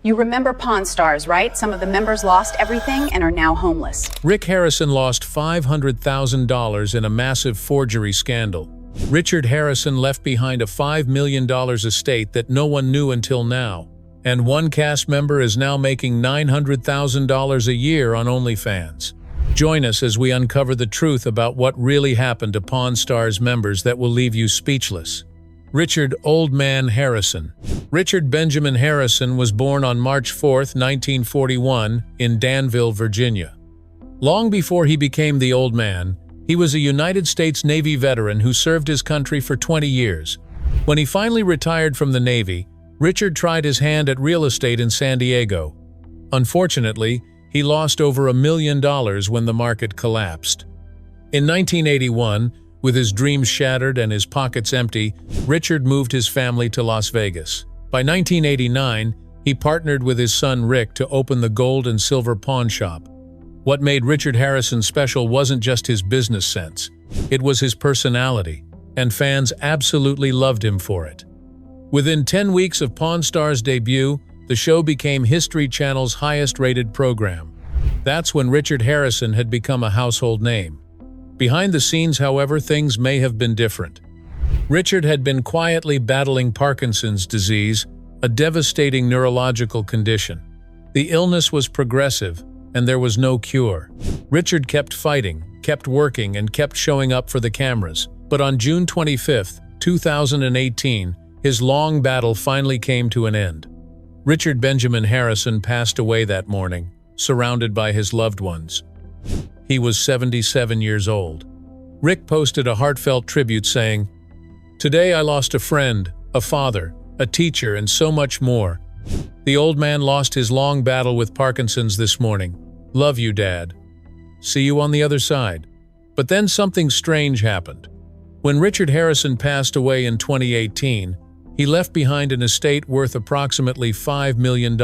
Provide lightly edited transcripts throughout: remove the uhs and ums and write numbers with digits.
You remember Pawn Stars, right? Some of the members lost everything and are now homeless. Rick Harrison lost $500,000 in a massive forgery scandal. Richard Harrison left behind a $5 million estate that no one knew until now. And one cast member is now making $900,000 a year on OnlyFans. Join us as we uncover the truth about what really happened to Pawn Stars members that will leave you speechless. Richard "Old Man" Harrison. Richard Benjamin Harrison was born on March 4, 1941, in Danville, Virginia. Long before he became the Old Man, he was a United States Navy veteran who served his country for 20 years. When he finally retired from the Navy, Richard tried his hand at real estate in San Diego. Unfortunately, he lost over $1 million when the market collapsed. In 1981, with his dreams shattered and his pockets empty, Richard moved his family to Las Vegas. By 1989, he partnered with his son Rick to open the gold and silver pawn shop. What made Richard Harrison special wasn't just his business sense. It was his personality, and fans absolutely loved him for it. Within 10 weeks of Pawn Stars' debut, the show became History Channel's highest-rated program. That's when Richard Harrison had become a household name. Behind the scenes, however, things may have been different. Richard had been quietly battling Parkinson's disease, a devastating neurological condition. The illness was progressive, and there was no cure. Richard kept fighting, kept working, and kept showing up for the cameras. But on June 25, 2018, his long battle finally came to an end. Richard Benjamin Harrison passed away that morning, surrounded by his loved ones. He was 77 years old. Rick posted a heartfelt tribute saying, "Today I lost a friend, a father, a teacher, and so much more. The old man lost his long battle with Parkinson's this morning. Love you, Dad. See you on the other side." But then something strange happened. When Richard Harrison passed away in 2018, he left behind an estate worth approximately $5 million.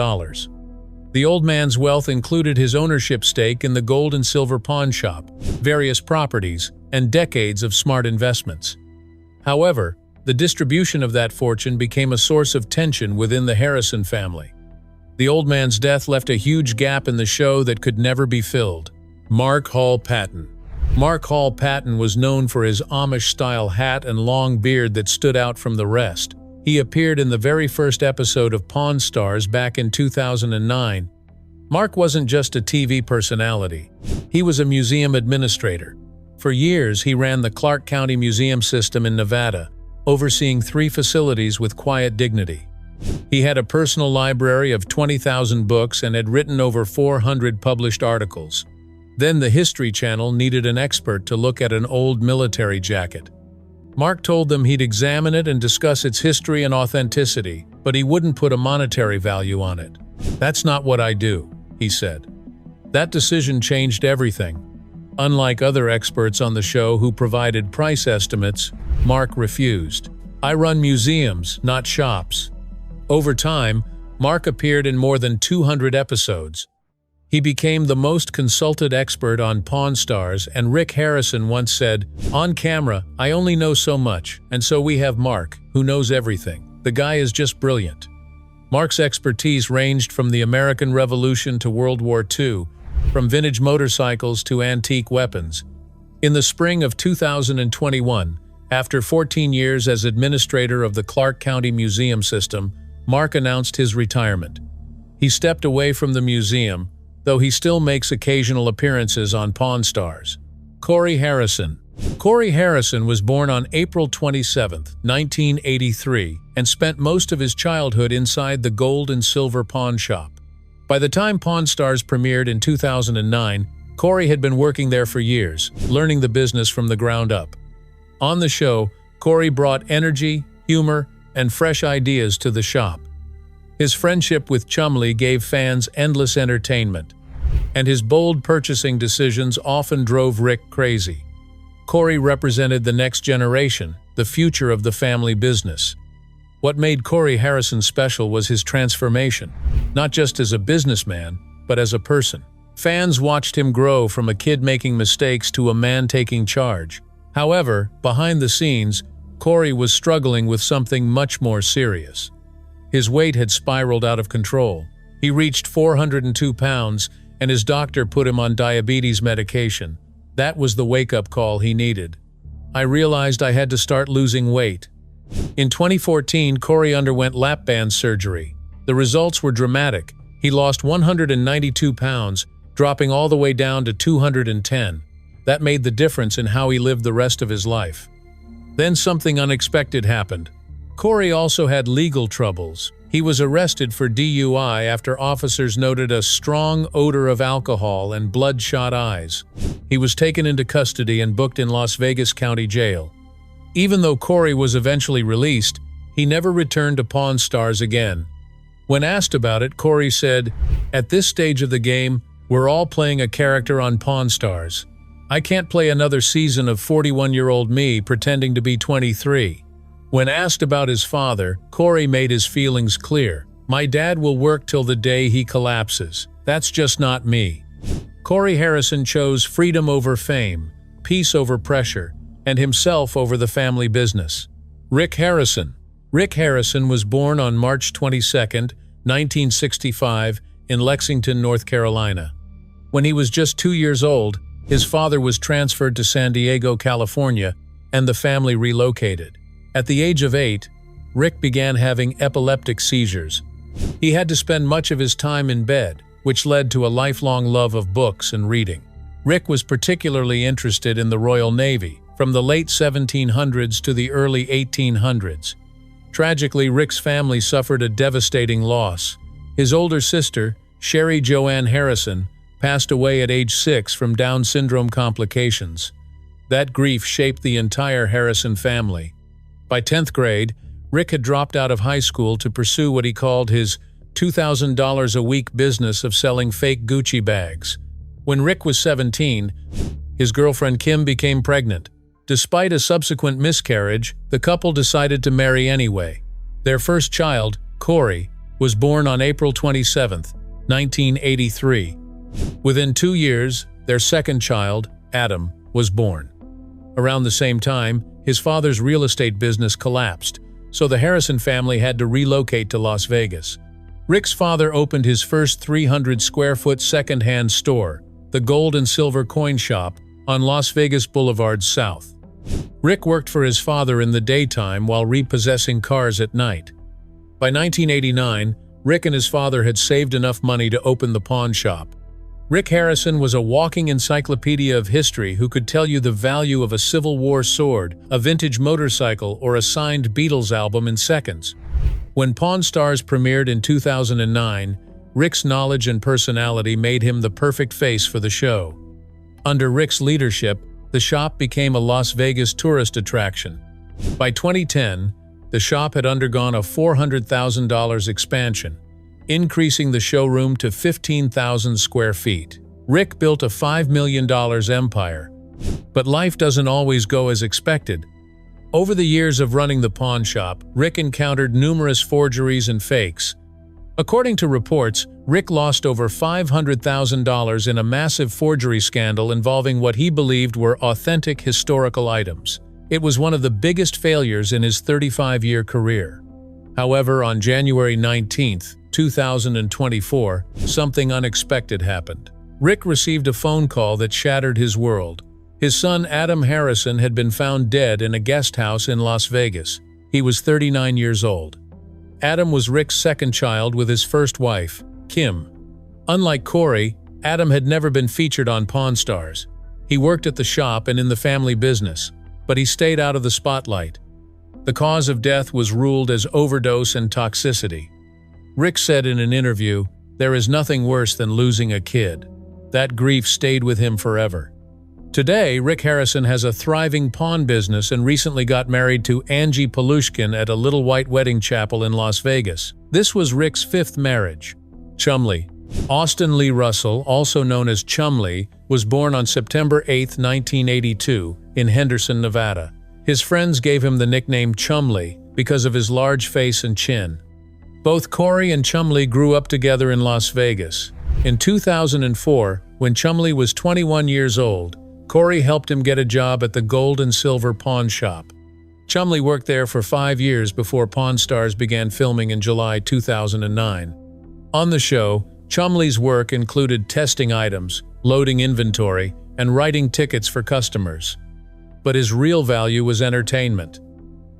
The old man's wealth included his ownership stake in the gold and silver pawn shop, various properties, and decades of smart investments. However, the distribution of that fortune became a source of tension within the Harrison family. The old man's death left a huge gap in the show that could never be filled. Mark Hall Patton. Mark Hall Patton was known for his Amish-style hat and long beard that stood out from the rest. He appeared in the very first episode of Pawn Stars back in 2009. Mark wasn't just a TV personality. He was a museum administrator. For years, he ran the Clark County Museum System in Nevada, overseeing 3 facilities with quiet dignity. He had a personal library of 20,000 books and had written over 400 published articles. Then the History Channel needed an expert to look at an old military jacket. Mark told them he'd examine it and discuss its history and authenticity, but he wouldn't put a monetary value on it. "That's not what I do," he said. That decision changed everything. Unlike other experts on the show who provided price estimates, Mark refused. "I run museums, not shops." Over time, Mark appeared in more than 200 episodes. He became the most consulted expert on Pawn Stars, and Rick Harrison once said, "On camera, I only know so much, and so we have Mark, who knows everything. The guy is just brilliant." Mark's expertise ranged from the American Revolution to World War II, from vintage motorcycles to antique weapons. In the spring of 2021, after 14 years as administrator of the Clark County Museum System, Mark announced his retirement. He stepped away from the museum, though he still makes occasional appearances on Pawn Stars. Corey Harrison. Corey Harrison was born on April 27, 1983, and spent most of his childhood inside the gold and silver pawn shop. By the time Pawn Stars premiered in 2009, Corey had been working there for years, learning the business from the ground up. On the show, Corey brought energy, humor, and fresh ideas to the shop. His friendship with Chumley gave fans endless entertainment, and his bold purchasing decisions often drove Rick crazy. Corey represented the next generation, the future of the family business. What made Corey Harrison special was his transformation, not just as a businessman, but as a person. Fans watched him grow from a kid making mistakes to a man taking charge. However, behind the scenes, Corey was struggling with something much more serious. His weight had spiraled out of control. He reached 402 pounds, and his doctor put him on diabetes medication. That was the wake-up call he needed. I realized I had to start losing weight. In 2014, Corey underwent lap band surgery. The results were dramatic. He lost 192 pounds, dropping all the way down to 210. That made the difference in how he lived the rest of his life. Then something unexpected happened. Corey also had legal troubles. He was arrested for DUI after officers noted a strong odor of alcohol and bloodshot eyes. He was taken into custody and booked in Las Vegas County Jail. Even though Corey was eventually released, he never returned to Pawn Stars again. When asked about it, Corey said, "At this stage of the game, we're all playing a character on Pawn Stars. I can't play another season of 41-year-old me pretending to be 23. When asked about his father, Corey made his feelings clear. "My dad will work till the day he collapses. That's just not me." Corey Harrison chose freedom over fame, peace over pressure, and himself over the family business. Rick Harrison. Rick Harrison was born on March 22, 1965, in Lexington, North Carolina. When he was just 2 years old, his father was transferred to San Diego, California, and the family relocated. At the age of 8, Rick began having epileptic seizures. He had to spend much of his time in bed, which led to a lifelong love of books and reading. Rick was particularly interested in the Royal Navy, from the late 1700s to the early 1800s. Tragically, Rick's family suffered a devastating loss. His older sister, Sherry Joanne Harrison, passed away at age 6 from Down syndrome complications. That grief shaped the entire Harrison family. By 10th grade, Rick had dropped out of high school to pursue what he called his $2,000 a week business of selling fake Gucci bags. When Rick was 17, his girlfriend Kim became pregnant. Despite a subsequent miscarriage, the couple decided to marry anyway. Their first child, Corey, was born on April 27, 1983. Within 2 years, their second child, Adam, was born. Around the same time, his father's real estate business collapsed, so the Harrison family had to relocate to Las Vegas. Rick's father opened his first 300-square-foot second-hand store, the Gold and Silver Coin Shop, on Las Vegas Boulevard South. Rick worked for his father in the daytime while repossessing cars at night. By 1989, Rick and his father had saved enough money to open the pawn shop. Rick Harrison was a walking encyclopedia of history who could tell you the value of a Civil War sword, a vintage motorcycle, or a signed Beatles album in seconds. When Pawn Stars premiered in 2009, Rick's knowledge and personality made him the perfect face for the show. Under Rick's leadership, the shop became a Las Vegas tourist attraction. By 2010, the shop had undergone a $400,000 expansion, increasing the showroom to 15,000 square feet. Rick built a $5 million empire. But life doesn't always go as expected. Over the years of running the pawn shop, Rick encountered numerous forgeries and fakes. According to reports, Rick lost over $500,000 in a massive forgery scandal involving what he believed were authentic historical items. It was one of the biggest failures in his 35-year career. However, on January 19, 2024, something unexpected happened. Rick received a phone call that shattered his world. His son Adam Harrison had been found dead in a guest house in Las Vegas. He was 39 years old. Adam was Rick's second child with his first wife, Kim. Unlike Corey, Adam had never been featured on Pawn Stars. He worked at the shop and in the family business, but he stayed out of the spotlight. The cause of death was ruled as overdose and toxicity. Rick said in an interview, "There is nothing worse than losing a kid." That grief stayed with him forever. Today, Rick Harrison has a thriving pawn business and recently got married to Angie Palushkin at a Little White Wedding Chapel in Las Vegas. This was Rick's 5th marriage. Chumley. Austin Lee Russell, also known as Chumley, was born on September 8, 1982, in Henderson, Nevada. His friends gave him the nickname Chumley because of his large face and chin. Both Corey and Chumley grew up together in Las Vegas. In 2004, when Chumley was 21 years old, Corey helped him get a job at the Gold and Silver Pawn Shop. Chumley worked there for 5 years before Pawn Stars began filming in July 2009. On the show, Chumley's work included testing items, loading inventory, and writing tickets for customers. But his real value was entertainment.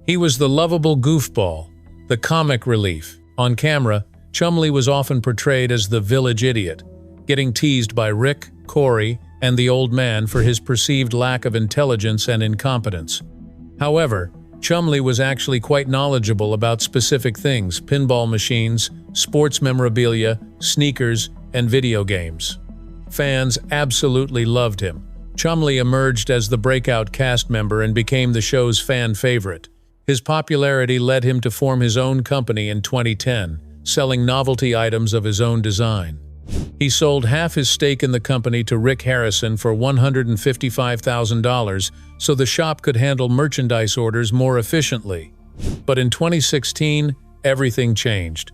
He was the lovable goofball, the comic relief. On camera, Chumley was often portrayed as the village idiot, getting teased by Rick, Corey, and the old man for his perceived lack of intelligence and incompetence. However, Chumley was actually quite knowledgeable about specific things: pinball machines, sports memorabilia, sneakers, and video games. Fans absolutely loved him. Chumley emerged as the breakout cast member and became the show's fan favorite. His popularity led him to form his own company in 2010, selling novelty items of his own design. He sold half his stake in the company to Rick Harrison for $155,000 so the shop could handle merchandise orders more efficiently. But in 2016, everything changed.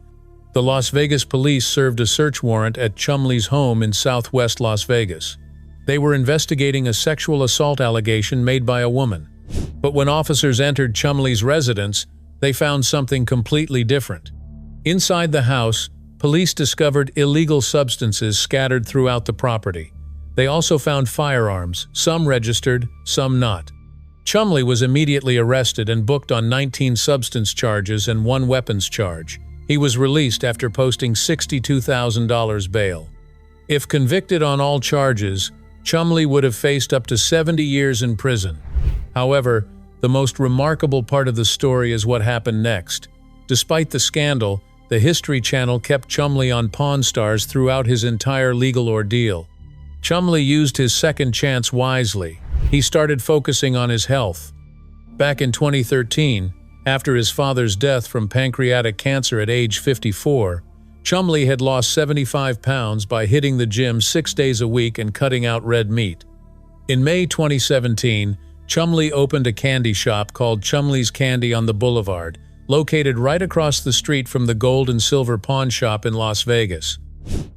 The Las Vegas police served a search warrant at Chumley's home in southwest Las Vegas. They were investigating a sexual assault allegation made by a woman. But when officers entered Chumley's residence, they found something completely different. Inside the house, police discovered illegal substances scattered throughout the property. They also found firearms, some registered, some not. Chumley was immediately arrested and booked on 19 substance charges and 1 weapons charge. He was released after posting $62,000 bail. If convicted on all charges, Chumley would have faced up to 70 years in prison. However, the most remarkable part of the story is what happened next. Despite the scandal, the History Channel kept Chumley on Pawn Stars throughout his entire legal ordeal. Chumley used his second chance wisely. He started focusing on his health. Back in 2013, after his father's death from pancreatic cancer at age 54, Chumley had lost 75 pounds by hitting the gym 6 days a week and cutting out red meat. In May 2017, Chumley opened a candy shop called Chumley's Candy on the Boulevard, located right across the street from the Gold and Silver Pawn Shop in Las Vegas.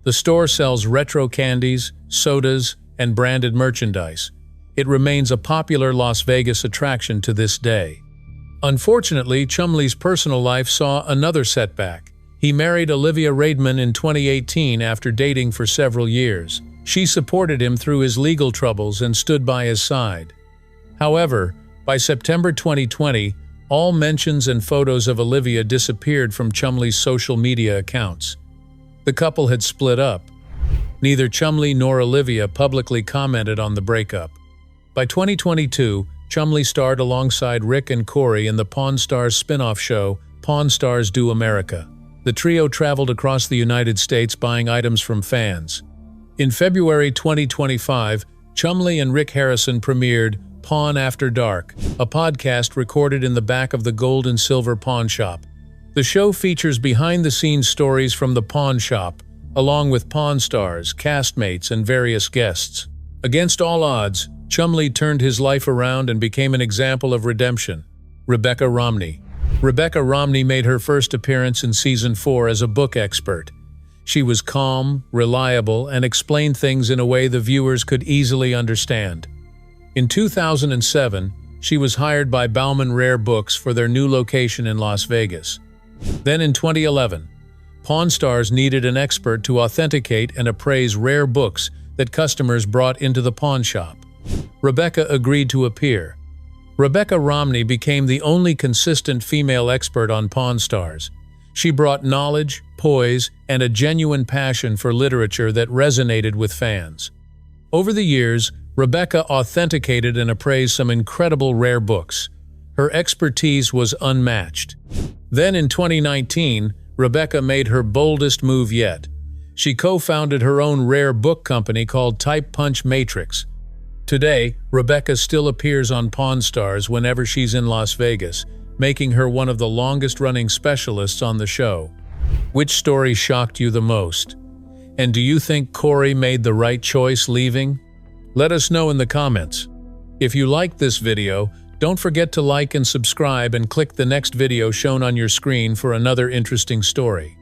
The store sells retro candies, sodas, and branded merchandise. It remains a popular Las Vegas attraction to this day. Unfortunately, Chumley's personal life saw another setback. He married Olivia Raidman in 2018 after dating for several years. She supported him through his legal troubles and stood by his side. However, by September 2020, all mentions and photos of Olivia disappeared from Chumley's social media accounts. The couple had split up. Neither Chumley nor Olivia publicly commented on the breakup. By 2022, Chumley starred alongside Rick and Corey in the Pawn Stars spin-off show, Pawn Stars Do America. The trio traveled across the United States buying items from fans. In February 2025, Chumley and Rick Harrison premiered Pawn After Dark, a podcast recorded in the back of the Gold and Silver Pawn Shop. The show features behind-the-scenes stories from the pawn shop, along with Pawn Stars, castmates, and various guests. Against all odds, Chumley turned his life around and became an example of redemption. Rebecca Romney. Rebecca Romney made her first appearance in Season 4 as a book expert. She was calm, reliable, and explained things in a way the viewers could easily understand. In 2007, she was hired by Bauman Rare Books for their new location in Las Vegas. Then in 2011, Pawn Stars needed an expert to authenticate and appraise rare books that customers brought into the pawn shop. Rebecca agreed to appear. Rebecca Romney became the only consistent female expert on Pawn Stars. She brought knowledge, poise, and a genuine passion for literature that resonated with fans. Over the years, Rebecca authenticated and appraised some incredible rare books. Her expertise was unmatched. Then in 2019, Rebecca made her boldest move yet. She co-founded her own rare book company called Type Punch Matrix. Today, Rebecca still appears on Pawn Stars whenever she's in Las Vegas, making her one of the longest-running specialists on the show. Which story shocked you the most? And do you think Corey made the right choice leaving? Let us know in the comments. If you liked this video, don't forget to like and subscribe and click the next video shown on your screen for another interesting story.